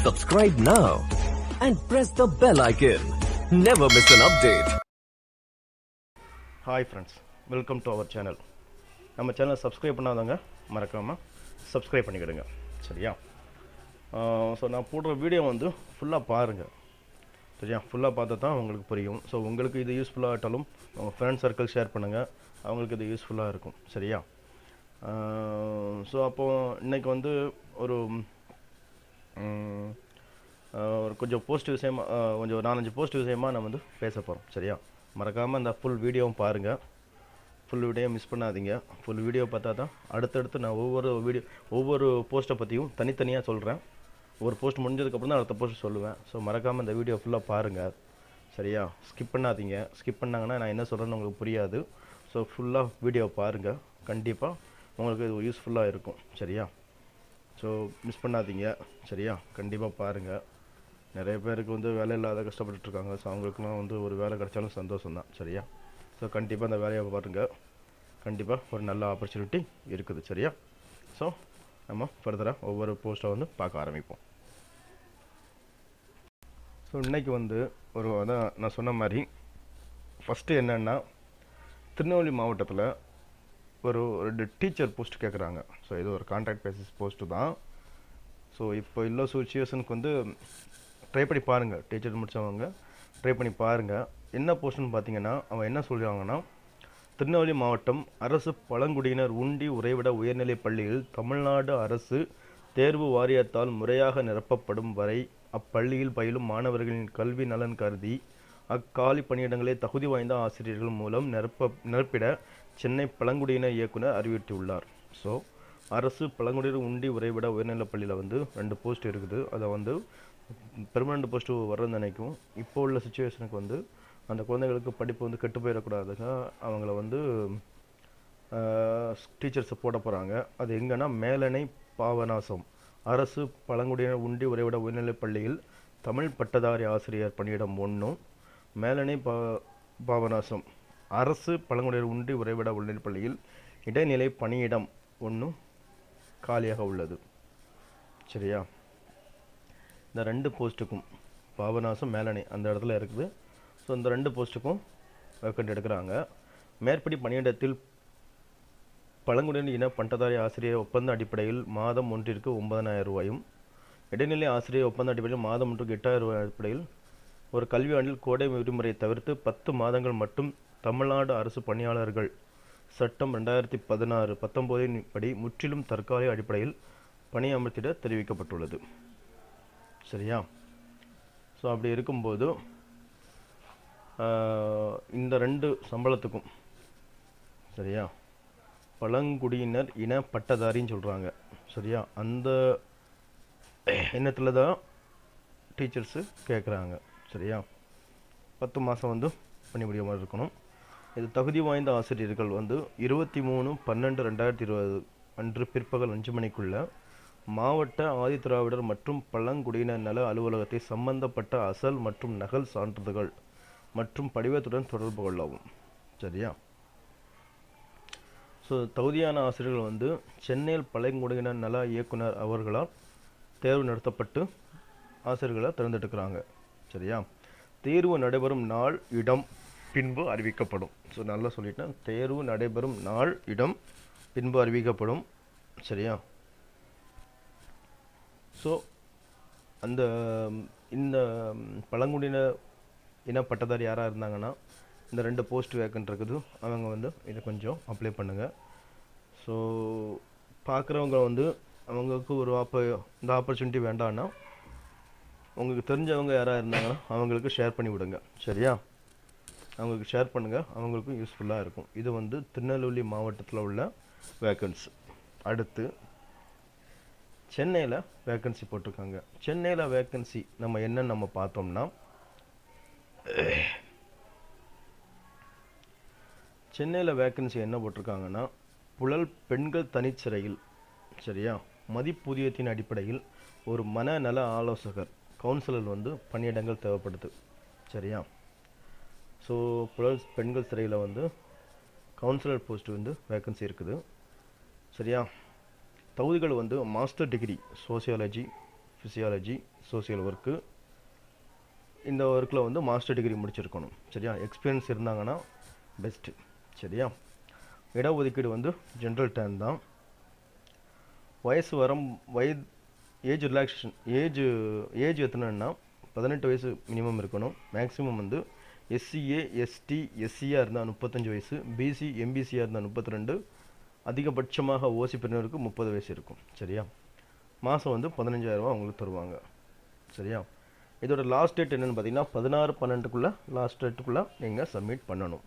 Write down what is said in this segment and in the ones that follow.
Subscribe now and press the bell icon. Never miss an update. Hi friends, welcome to our channel. நம்ம சேனலை subscribe பண்ணாதவங்க மறக்காமல் subscribe பண்ணிக்கிடுங்க, சரியா? So நான் போடுற வீடியோ வந்து ஃபுல்லாக பாருங்கள், சரியா? ஃபுல்லாக பார்த்தா தான் உங்களுக்கு புரியும். ஸோ உங்களுக்கு இது யூஸ்ஃபுல்லாக ஆட்டாலும் உங்கள் ஃப்ரெண்ட்ஸ் சர்க்கிள் ஷேர் பண்ணுங்கள், அவங்களுக்கு இது யூஸ்ஃபுல்லாக இருக்கும், சரியா? ஸோ அப்போது இன்றைக்கி வந்து ஒரு கொஞ்சம் போஸ்ட் விஷயமாக கொஞ்சம் 4-5 போஸ்ட் விஷயமாக நான் வந்து பேச போகிறோம், சரியா? மறக்காமல் அந்த ஃபுல் வீடியோவும் பாருங்கள், ஃபுல் வீடியோ மிஸ் பண்ணாதீங்க. ஃபுல் வீடியோ பார்த்தா தான் அடுத்தடுத்து நான் ஒவ்வொரு போஸ்ட்டை பற்றியும் தனித்தனியாக சொல்கிறேன். ஒரு போஸ்ட் முடிஞ்சதுக்கப்புறம் தான் அடுத்த போஸ்ட் சொல்லுவேன். ஸோ மறக்காமல் இந்த வீடியோ ஃபுல்லாக பாருங்கள், சரியா? ஸ்கிப் பண்ணாதீங்க. ஸ்கிப் பண்ணாங்கன்னா நான் என்ன சொல்கிறேன்னு உங்களுக்கு புரியாது. ஸோ ஃபுல்லாக வீடியோ பாருங்கள், கண்டிப்பாக உங்களுக்கு இது யூஸ்ஃபுல்லாக இருக்கும், சரியா? ஸோ மிஸ் பண்ணாதீங்க, சரியா? கண்டிப்பாக பாருங்கள். நிறைய பேருக்கு வந்து வேலை இல்லாத கஷ்டப்பட்டுருக்காங்க. ஸோ அவங்களுக்குலாம் வந்து ஒரு வேலை கிடைச்சாலும் சந்தோஷம் தான், சரியா? ஸோ கண்டிப்பாக அந்த வேலையை பாருங்கள், கண்டிப்பாக ஒரு நல்ல ஆப்பர்ச்சுனிட்டி இருக்குது, சரியா? ஸோ நம்ம ஃபர்தராக ஒவ்வொரு போஸ்ட்டை வந்து பார்க்க ஆரம்பிப்போம். ஸோ இன்றைக்கி வந்து அதான் நான் சொன்ன மாதிரி ஃபஸ்ட்டு என்னென்னா, திருநெல்வேலி மாவட்டத்தில் ஒரு டீச்சர் போஸ்ட் கேட்குறாங்க. ஸோ இது ஒரு கான்ட்ராக்ட் பேசிஸ் போஸ்ட்டு தான். ஸோ இப்போ இல்லை சுச்சுவேஷனுக்கு வந்து ட்ரை பண்ணி பாருங்கள், டீச்சர் முடித்தவங்க ட்ரை பண்ணி பாருங்கள். என்ன போஸ்ட்டுன்னு பார்த்தீங்கன்னா, அவன் என்ன சொல்கிறாங்கன்னா, திருநெல்வேலி மாவட்டம் அரசு பழங்குடியினர் உண்டி உறைவிட உயர்நிலைப் பள்ளியில் தமிழ்நாடு அரசு தேர்வு வாரியத்தால் முறையாக நிரப்பப்படும் வரை அப்பள்ளியில் பயிலும் மாணவர்களின் கல்வி நலன் கருதி அக்காலி பணியிடங்களை தகுதி வாய்ந்த ஆசிரியர்கள் மூலம் நிரப்பிட சென்னை பழங்குடியினர் இயக்குனர் அறிவித்துள்ளார். ஸோ அரசு பழங்குடியினர் உண்டி உறைவிட உயர்நிலைப் பள்ளியில் வந்து 2 போஸ்ட் இருக்குது. அதை வந்து பெர்மனண்ட் போஸ்ட்டு வர்றது நினைக்கும். இப்போ உள்ள சுச்சுவேஷனுக்கு வந்து அந்த குழந்தைகளுக்கு படிப்பு வந்து கெட்டு போயிடக்கூடாதுங்க, அவங்கள வந்து டீச்சர்ஸை போட போகிறாங்க. அது எங்கன்னா மேலணை பாபநாசம் அரசு பழங்குடியினர் உண்டி உறைவிட உயர்நிலைப் பள்ளியில் தமிழ் பட்டதாரி ஆசிரியர் பணியிடம் 1, மேலணை பாபநாசம் அரசு பழங்குடியினர் உண்டி உறைவிட உயர்நிலைப் பள்ளியில் இடைநிலை பணியிடம் 1 காலியாக உள்ளது, சரியா? இந்த 2 போஸ்ட்டுக்கும் பாபநாசம் மேலணை அந்த இடத்துல இருக்குது. ஸோ இந்த 2 போஸ்ட்டுக்கும் வேக்கண்ட் எடுக்கிறாங்க. மேற்படி பணியிடத்தில் பழங்குடியினர் இன பட்டதாரி ஆசிரியர் ஒப்பந்த அடிப்படையில் மாதம் ஒன்றிற்கு 9,000 ரூபாயும், இடைநிலை ஆசிரியர் ஒப்பந்த அடிப்படையில் மாதம் ஒன்றுக்கு 8,000 ரூபாய் அடிப்படையில் ஒரு கல்வியாண்டில் கோடை விடுமுறையை தவிர்த்து 10 மாதங்கள் மட்டும் தமிழ்நாடு அரசு பணியாளர்கள் சட்டம் 2016-19 படி முற்றிலும் தற்காலிக அடிப்படையில் பணி அமர்த்திட தெரிவிக்கப்பட்டுள்ளது, சரியா? ஸோ அப்படி இருக்கும்போது இந்த 2 சம்பளத்துக்கும், சரியா, பழங்குடியினர் இன பட்டதாரின்னு சொல்கிறாங்க, சரியா? அந்த எண்ணத்தில் தான் டீச்சர்ஸு கேட்குறாங்க, சரியா? 10 மாதம் வந்து பணிபுரிய மாதிரி இருக்கணும். இது தகுதி வாய்ந்த ஆசிரியர்கள் வந்து 23/12/2020 அன்று பிற்பகல் 5 மணிக்குள்ள மாவட்ட ஆதிதிராவிடர் மற்றும் பழங்குடியினர் நல அலுவலகத்தை சம்பந்தப்பட்ட அசல் மற்றும் நகல் சான்றிதழ்கள் மற்றும் படிவத்துடன் தொடர்பு கொள்ளவும், சரியா? ஸோ தகுதியான ஆசிரியர்கள் வந்து சென்னையில் பழங்குடியினர் நல இயக்குனர் அவர்களால் தேர்வு நடத்தப்பட்டு ஆசிரியர்களை தேர்ந்தெடுக்கிறாங்க, சரியா? தேர்வு நடைபெறும் நாள் இடம் பின்பு அறிவிக்கப்படும். ஸோ நல்லா சொல்லிட்டேன், தேர்வு நடைபெறும் நாள் இடம் பின்பு அறிவிக்கப்படும், சரியா? ஸோ இந்த பழங்குடியினர் இன பட்டதாரி யாராக இருந்தாங்கன்னா இந்த 2 போஸ்ட் வேக்கன்ட் இருக்குது, அவங்க வந்து இதை கொஞ்சம் அப்ளை பண்ணுங்கள். ஸோ பார்க்குறவங்க வந்து அவங்களுக்கு இந்த ஆப்பர்ச்சுனிட்டி வேண்டான்னா உங்களுக்கு தெரிஞ்சவங்க யாராக இருந்தாங்கன்னா அவங்களுக்கு ஷேர் பண்ணி விடுங்க, சரியா? அவங்களுக்கு ஷேர் பண்ணுங்கள், அவங்களுக்கும் யூஸ்ஃபுல்லாக இருக்கும். இது வந்து திருநெல்வேலி மாவட்டத்தில் உள்ள வேக்கன்சி. அடுத்து சென்னையில் வேக்கன்சி போட்டிருக்காங்க. சென்னையில் வேக்கன்சி நம்ம பார்த்தோம்னா, சென்னையில் வேக்கன்சி என்ன போட்டிருக்காங்கன்னா, புழல் பெண்கள் தனிச்சிறையில், சரியா, மதிப்பூதியத்தின் அடிப்படையில் ஒரு மனநல ஆலோசகர் கவுன்சிலர் வந்து பணியிடங்கள் தேவைப்படுது, சரியா? ஸோ புழல் பெண்கள் சிறையில் வந்து கவுன்சிலர் போஸ்ட் வந்து வேக்கன்சி இருக்குது, சரியா? தகுதிகள் வந்து master degree sociology physiology, social work, இந்த ஒர்க்கில் வந்து மாஸ்டர் டிகிரி முடிச்சிருக்கணும். சரியா? எக்ஸ்பீரியன்ஸ் இருந்தாங்கன்னா பெஸ்ட்டு. சரியா? இடஒதுக்கீடு வந்து ஜென்ரல் டேர்ன் தான். ஏஜ் ரிலாக்ஸேஷன், ஏஜ் எத்தனைன்னா 18 வயசு மினிமம் இருக்கணும். மேக்ஸிமம் வந்து SCA, ST, SCயாக இருந்தால் 35 வயசு, BC, MBCயாக இருந்தால் 32, அதிகபட்சமாக ஓசி பிரிவினருக்கு 30 வயசு இருக்கும். சரியா? மாதம் வந்து 15,000 ரூபா அவங்களுக்கு தருவாங்க. சரியா? இதோட லாஸ்ட் டேட் என்னென்னு பார்த்தீங்கன்னா 16/12 லாஸ்ட் டேட்டுக்குள்ளே நீங்கள் சப்மிட் பண்ணணும்.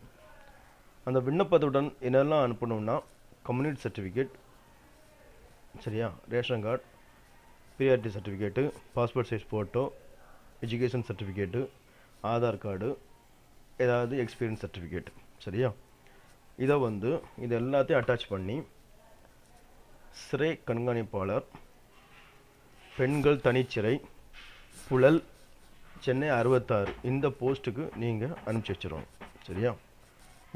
அந்த விண்ணப்பத்துடன் என்னெல்லாம் அனுப்பணும்னா கம்யூனிட்டி சர்டிஃபிகேட், சரியா, ration card, priority certificate, passport size photo, education certificate, Aadhaar card, ஏதாவது எக்ஸ்பீரியன்ஸ் சர்டிஃபிகேட். சரியா? இதை வந்து இது எல்லாத்தையும் அட்டாச் பண்ணி சிறை கண்காணிப்பாளர், பெண்கள் தனிச்சிறை, புழல், சென்னை 66 இந்த போஸ்ட்டுக்கு நீங்கள் அனுப்பிச்சி வச்சிடணும். சரியா?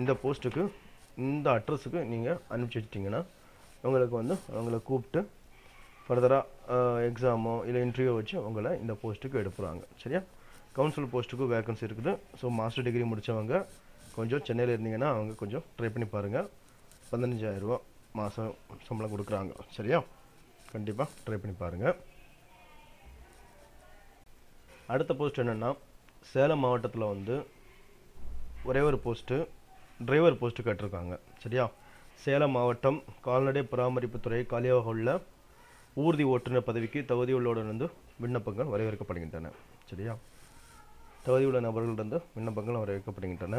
இந்த போஸ்ட்டுக்கு, இந்த அட்ரஸுக்கு நீங்கள் அனுப்பிச்சி வச்சிட்டிங்கன்னா உங்களுக்கு வந்து அவங்கள கூப்பிட்டு ஃபர்தராக எக்ஸாமோ இல்லை இன்டர்வியூ வச்சு உங்களை இந்த போஸ்ட்டுக்கு எடுப்புறாங்க. சரியா? கவுன்சில் போஸ்ட்டுக்கு வேக்கன்சி இருக்குது. ஸோ மாஸ்டர் டிகிரி முடித்தவங்க கொஞ்சம் சென்னையில் இருந்தீங்கன்னா அவங்க கொஞ்சம் ட்ரை பண்ணி பாருங்கள். 15,000 ரூபா மாதம் சம்பளம் கொடுக்குறாங்க. சரியா? கண்டிப்பாக ட்ரை பண்ணி பாருங்கள். அடுத்த போஸ்ட் என்னென்னா சேலம் மாவட்டத்தில் வந்து ஒரே ஒரு போஸ்ட்டு டிரைவர் போஸ்ட்டு கேட்டிருக்காங்க. சரியா? சேலம் மாவட்டம் கால்நடை பராமரிப்புத்துறை காலியாக உள்ள ஊர்தி ஓட்டுநர் பதவிக்கு தகுதியுள்ளோடு விண்ணப்பங்கள் வரவேற்கப்படுகின்றன. சரியா? தகுதியுள்ள நபர்களிடம் விண்ணப்பங்கள் வரவேற்கப்படுகின்றன.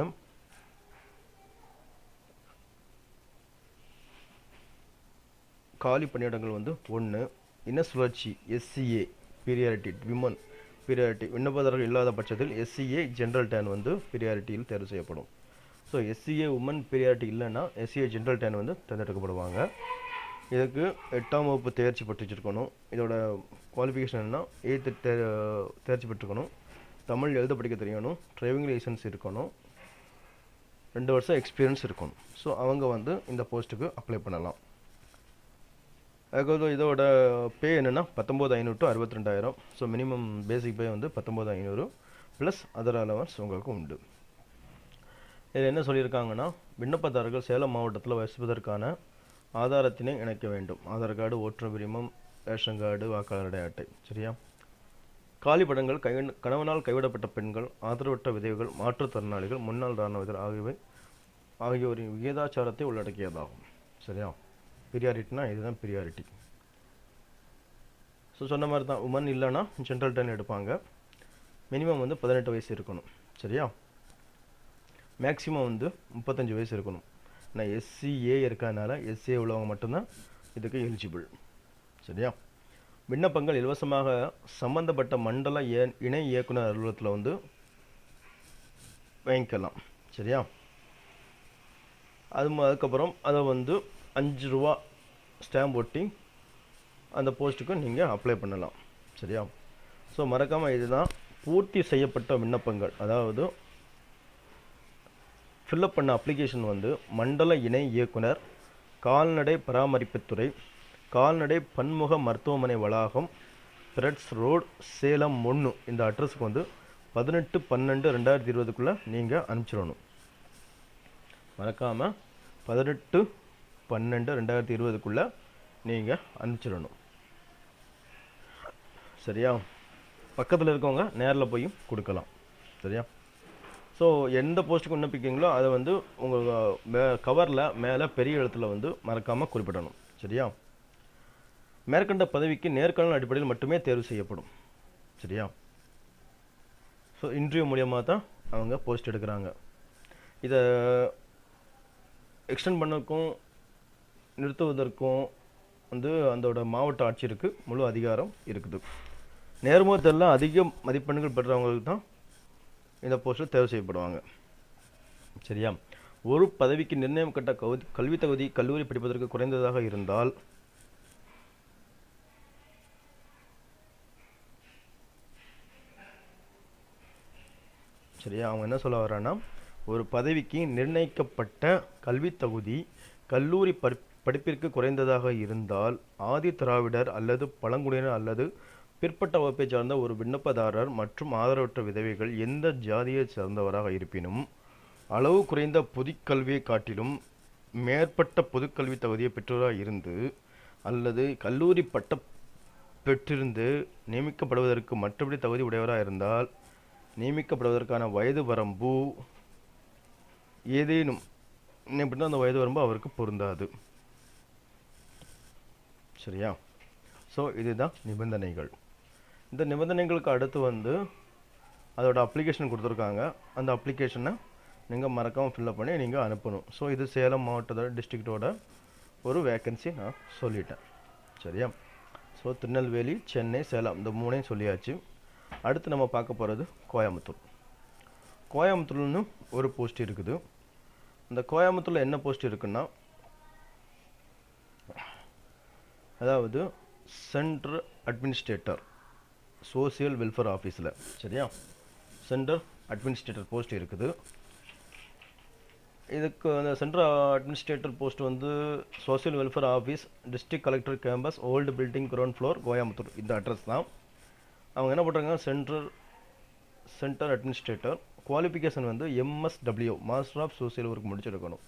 காலி பணியிடங்கள் வந்து 1 இன சுழற்சி SCA பீரியாரிட்டி விமன் பீரியாரிட்டி விண்ணப்பதாரர்கள் இல்லாத பட்சத்தில் SCA ஜென்ரல் டேன் வந்து பீரியாரிட்டியில் தேர்வு செய்யப்படும். ஸோ SCA உமன் பீரியாரிட்டி இல்லைன்னா SCA ஜென்ரல் டேன் வந்து தேர்ந்தெடுக்கப்படுவாங்க. இதுக்கு 8ஆம் வகுப்பு தேர்ச்சி பெற்று வச்சுருக்கணும். இதோட குவாலிஃபிகேஷன் என்னன்னா 8th தேர்ச்சி பெற்றுக்கணும், தமிழ் எழுத படிக்க தெரியணும், டிரைவிங் லைசன்ஸ் இருக்கணும், 2 வருஷம் எக்ஸ்பீரியன்ஸ் இருக்கணும். ஸோ அவங்க வந்து இந்த போஸ்ட்டுக்கு அப்ளை பண்ணலாம். அதுக்கு இதோட பே என்னென்னா 19,500 to 62,000. ஸோ மினிமம் பேசிக் பே வந்து 19,500 ப்ளஸ் அதர் அலவன்ஸ் உங்களுக்கு உண்டு. இதில் என்ன சொல்லியிருக்காங்கன்னா விண்ணப்பதாரர்கள் சேலம் மாவட்டத்தில் வசிப்பதற்கான ஆதாரத்தினை இணைக்க வேண்டும். ஆதார் கார்டு, ஓட்டுநர் உரிமம், ரேஷன் கார்டு, வாக்காளர் அட்டை. சரியா? காலிப்படங்கள் கணவனால் கைவிடப்பட்ட பெண்கள், ஆதரவற்ற விதவைகள், மாற்றுத்திறனாளிகள், முன்னாள் இராணுவத்தினர் ஆகியோரின் விகிதாச்சாரத்தை உள்ளடக்கியதாகும். சரியா? பீரியாரிட்டினா இதுதான் பீரியாரிட்டி. ஸோ சொன்ன மாதிரி தான் உமன் இல்லைன்னா ஜென்ரல் டேன் எடுப்பாங்க. மினிமம் வந்து 18 வயசு இருக்கணும். சரியா? மேக்ஸிமம் வந்து 35 வயசு இருக்கணும். நான் SCA இருக்கிறதுனால SCA உள்ளவங்க மட்டும்தான் இதுக்கு எலிஜிபிள். சரியா? விண்ணப்பங்கள் இலவசமாக சம்பந்தப்பட்ட மண்டல இணை இயக்குனர் அலுவலகத்தில் வந்து வாங்கிக்கலாம். சரியா? அதுக்கப்புறம் அதை வந்து 5 ரூபா ஸ்டாம்ப் ஒட்டி அந்த போஸ்ட்டுக்கு நீங்கள் அப்ளை பண்ணலாம். சரியா? ஸோ மறக்காமல் இதுதான் பூர்த்தி செய்யப்பட்ட விண்ணப்பங்கள், அதாவது ஃபில்அப் பண்ண அப்ளிகேஷன் வந்து மண்டல இணை இயக்குனர், கால்நடை பராமரிப்புத்துறை, கால்நடை பன்முக மருத்துவமனை வளாகம், த்ரெட்ஸ் ரோடு, சேலம் 1 இந்த அட்ரஸுக்கு வந்து 18/12/2020 நீங்கள் அனுப்பிச்சிடணும். மறக்காமல் 18/12/2020 நீங்கள் அனுப்பிச்சிடணும். சரியா? பக்கத்தில் இருக்கவங்க நேரில் போய் கொடுக்கலாம். சரியா? ஸோ எந்த போஸ்ட்டுக்கு விண்ணப்பிக்கிறீங்களோ அதை வந்து உங்கள் கவரில் மேலே பெரிய எழுத்தில் வந்து மறக்காமல் குறிப்பிடணும். சரியா? மேற்கண்ட பதவிக்கு நேர்காணல் அடிப்படையில் மட்டுமே தேர்வு செய்யப்படும். சரியா? ஸோ இன்டர்வியூ மூலியமாக தான் அவங்க போஸ்ட் எடுக்கிறாங்க. இதை எக்ஸ்டெண்ட் பண்ணக்கும் நிறுத்துவதற்கும் வந்து அதோட மாவட்ட ஆட்சியருக்கு முழு அதிகாரம் இருக்குது. நேர்முகத்தெல்லாம் அதிக மதிப்பெண்கள் பெற்றவங்களுக்கு தான் இந்த போஸ்ட்டில் தேர்வு செய்யப்படுவாங்க. சரியா? ஒரு பதவிக்கு நிர்ணயம் கட்ட கல்வி தகுதி கல்லூரி படிப்பதற்கு குறைந்ததாக இருந்தால் சரியா, அவங்க என்ன சொல்ல வர்றாங்கன்னா, ஒரு பதவிக்கு நிர்ணயிக்கப்பட்ட கல்வி தகுதி கல்லூரி படிப்பிற்கு குறைந்ததாக இருந்தால் ஆதி திராவிடர் அல்லது பழங்குடியினர் அல்லது பிற்பட்ட வகுப்பை சார்ந்த ஒரு விண்ணப்பதாரர் மற்றும் ஆதரவற்ற விதவைகள் எந்த ஜாதியை சார்ந்தவராக இருப்பினும் அளவு குறைந்த பொதுக்கல்வியை காட்டிலும் மேற்பட்ட பொதுக்கல்வி தகுதியை பெற்றோராக இருந்து அல்லது கல்லூரி பட்ட பெற்றிருந்து நியமிக்கப்படுவதற்கு மற்றபடி தகுதி உடையவராக இருந்தால் நியமிக்கப்படுவதற்கான வயது வரம்பு ஏதேனும் அப்படின்னா அந்த வயது வரம்பு அவருக்கு பொருந்தாது. சரியா? ஸோ இதுதான் நிபந்தனைகள். இந்த நிபந்தனைகளுக்கு அடுத்து வந்து அதோட அப்ளிகேஷன் கொடுத்துருக்காங்க. அந்த அப்ளிகேஷனை நீங்கள் மறக்காமல் ஃபில்அப் பண்ணி நீங்கள் அனுப்பணும். ஸோ இது சேலம் மாவட்டத்தோட டிஸ்ட்ரிக்டோட ஒரு வேக்கன்சி நான் சொல்லிட்டேன். சரியா? ஸோ திருநெல்வேலி, சென்னை, சேலம் இந்த மூணையும் சொல்லியாச்சு. அடுத்து நம்ம பார்க்க போகிறது கோயம்புத்தூர். கோயம்புத்தூர்னு ஒரு போஸ்ட் இருக்குது. இந்த கோயம்புத்தூரில் என்ன போஸ்ட் இருக்குன்னா, அதாவது சென்ட்ரல் அட்மினிஸ்ட்ரேட்டர் சோசியல் வெல்ஃபேர் ஆஃபீஸில். சரியா? சென்ட்ரல் அட்மினிஸ்ட்ரேட்டர் போஸ்ட் இருக்குது. இதுக்கு அந்த சென்ட்ரல் அட்மினிஸ்ட்ரேட்டர் போஸ்ட் வந்து social welfare office, district collector campus, old building, ground floor, Coimbatore. இந்த அட்ரஸ் தான். அவங்க என்ன பண்ணுறாங்க, சென்ட்ரல் அட்மினிஸ்ட்ரேட்டர். குவாலிஃபிகேஷன் வந்து MSW master of social work முடிச்சிருக்கணும்.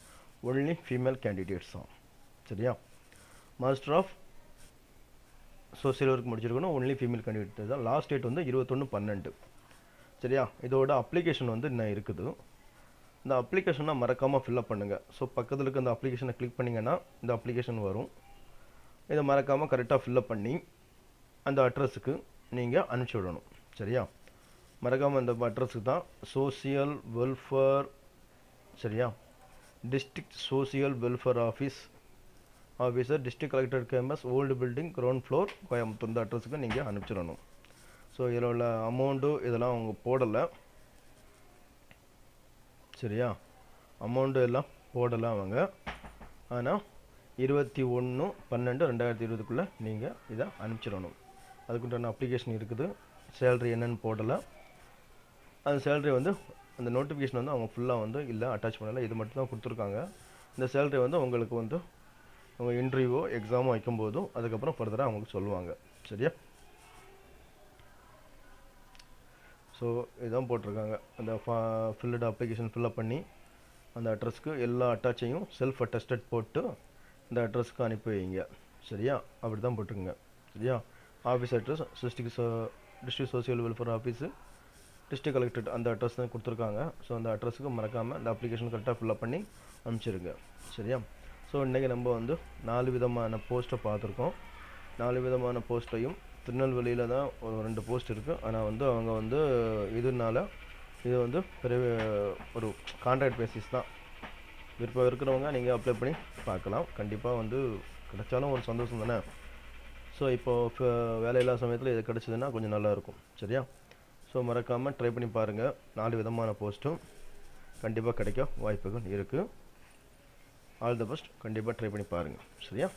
ஒன்லி ஃபீமேல் கேண்டிடேட்ஸ் தான். சரியா? மாஸ்டர் ஆஃப் சோசியல் ஒர்க் முடிச்சிருக்கணும். ஒன்லி ஃபீமேல் கேண்டிடேட் தான். லாஸ்ட் டேட் வந்து 21/12. சரியா? இதோட அப்ளிகேஷன் வந்து இன்னும் இருக்குது. இந்த அப்ளிகேஷனை மறக்காமல் ஃபில்அப் பண்ணுங்கள். ஸோ பக்கத்தில் இருக்க அந்த அப்ளிகேஷனை கிளிக் பண்ணிங்கன்னா இந்த அப்ளிகேஷன் வரும். இதை மறக்காமல் கரெக்டாக ஃபில்அப் பண்ணி அந்த அட்ரஸுக்கு நீங்கள் அனுப்பிச்சி விடணும். சரியா? மறக்காமல் இந்த அட்ரஸுக்கு தான் சோசியல் வெல்ஃபேர். சரியா? District social welfare officer, district collector campus, old building, ground floor, Coimbatore. இந்த அட்ரஸுக்கு நீங்கள் அனுப்பிச்சிடணும். ஸோ இதில் உள்ள அமௌண்ட்டு இதெல்லாம் அவங்க போடலை. சரியா? அமௌண்ட்டு எல்லாம் போடலை அவங்க. ஆனால் 21/12/2020 நீங்கள் இதை அனுப்பிச்சிடணும். அதுக்குண்டான அப்ளிகேஷன் இருக்குது. சேலரி என்னன்னு போடலை. அந்த சேலரி வந்து அந்த நோட்டிஃபிகேஷன் வந்து அவங்க ஃபுல்லாக வந்து இல்லை அட்டாச் பண்ணலை. இது மட்டும் தான் கொடுத்துருக்காங்க. இந்த சேலரி வந்து உங்களுக்கு வந்து அவங்க இன்டர்வியூவோ எக்ஸாமோ வைக்கும்போதும் அதுக்கப்புறம் ஃபர்தராக அவங்களுக்கு சொல்லுவாங்க. சரியா? ஸோ இதுதான் போட்டிருக்காங்க. அந்த ஃபில்டு அப்ளிகேஷன் ஃபில்அப் பண்ணி அந்த அட்ரஸ்க்கு எல்லா அட்டாச்சையும் செல்ஃப் அட்டஸ்டட் போட்டு இந்த அட்ரஸ்க்கு அனுப்பி வைங்க. சரியா? அப்படி தான் போட்டுருங்க. சரியா? Office address district social welfare office, district collector அந்த அட்ரஸ் தான் கொடுத்துருக்காங்க. ஸோ அந்த அட்ரஸுக்கு மறக்காமல் அந்த அப்ளிகேஷன் கரெக்டாக ஃபில்அப் பண்ணி அனுப்பிச்சிருங்க. சரியா? ஸோ இன்றைக்கி நம்ம வந்து 4 விதமான போஸ்ட்டை பார்த்துருக்கோம். 4 விதமான போஸ்ட்டையும் திருநெல்வேலியில் தான் ஒரு 2 போஸ்ட் இருக்குது. ஆனால் வந்து அவங்க வந்து இது வந்து ஒரு கான்ட்ராக்ட் பேசிஸ் தான். விருப்பம் இருக்கிறவங்க நீங்கள் அப்ளை பண்ணி பார்க்கலாம். கண்டிப்பாக வந்து கிடைச்சாலும் ஒரு சந்தோஷம் தானே. ஸோ இப்போது வேலையில்லா சமயத்தில் இது கிடச்சிதுன்னா கொஞ்சம் நல்லாயிருக்கும். சரியா? ஸோ மறக்காமல் ட்ரை பண்ணி பாருங்கள். 4 விதமான போஸ்ட்டும் கண்டிப்பாக கிடைக்க வாய்ப்புகள் இருக்குது. All the best. கண்டிப்பாக ட்ரை பண்ணி பாருங்கள். சரியா?